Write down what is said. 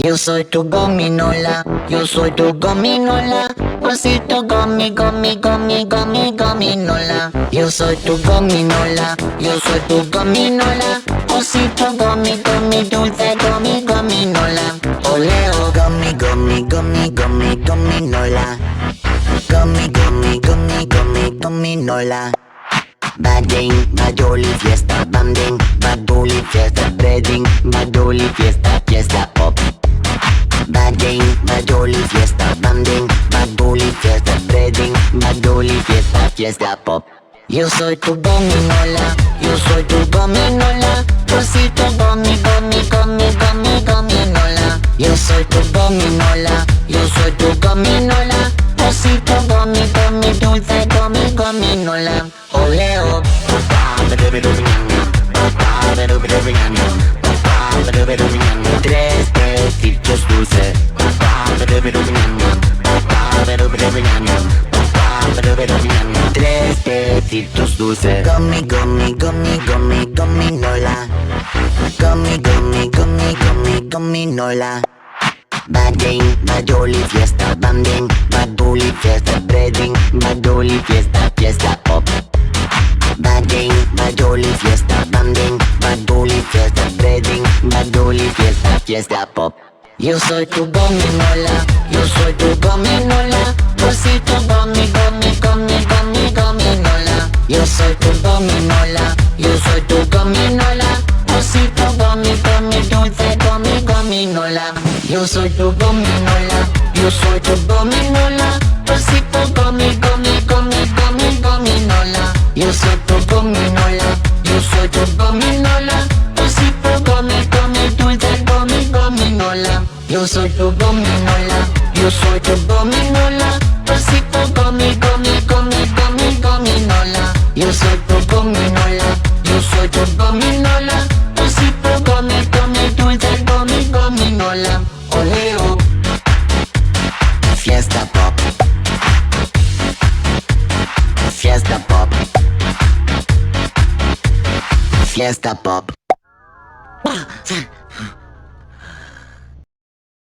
Yo soy tu gominola, yo soy tu gominola, osito gomi, gomi, gomi, gomi, gominola. Yo soy tu gominola, yo soy tu gominola, osito gomi, gomi, dulce gomi, gominola. Oleo, gomi, gomi, gomi, gomi, gominola. Gomi, gomi, gomi, gomi, gominola. Bading, badoli, fiesta, banding, badoli, fiesta, breading, badoli, fiesta, fiesta pop. Bading, badoli, fiesta, banding, badoli, fiesta, breading, badoli, fiesta, fiesta pop. Yo soy tu gominola, yo soy tu gominola, osito gomi, gomi, gomi, gomi, gominola. Yo soy tu gominola, yo soy tu gominola, osito gomi, gomi, dulce gomi, gominola. Oleo. Tres besitos dulces. Tres besitos dulces. Gomi, gomi, gomi, gomi, gominola. Gomi, gomi, gomi, gomi, gominola. Bading, badoli, fiesta, banding, badoli, fiesta, breading, badoli, fiesta, fiesta pop. Bading, badoli, fiesta, banding, badoli, fiesta, breading, badoli, fiesta, fiesta pop. Yo soy tu gominola, yo soy tu gominola, osito gomi, gomi, gomi, gomi, gominola. Yo soy tu gominola, yo soy tu gominola, osito gomi, gomi, dulce gomi, gominola. Yo soy tu gominola, yo soy tu gominola, osito gomi, gomi, gomi, gomi, gominola. Yo soy tu gominola, yo soy tu gominola, osito gomi, gomi, dulce gomi, gominola. Yo soy tu gominola, yo soy tu gominola, osito gomi, gomi, gomi, gomi, gominola. Yo soy tu gominola, yo soy tu gominola, osito gomi, gomi, dulce gomi, gominola. Oleo. Fiesta pop. Fiesta pop. Fiesta pop.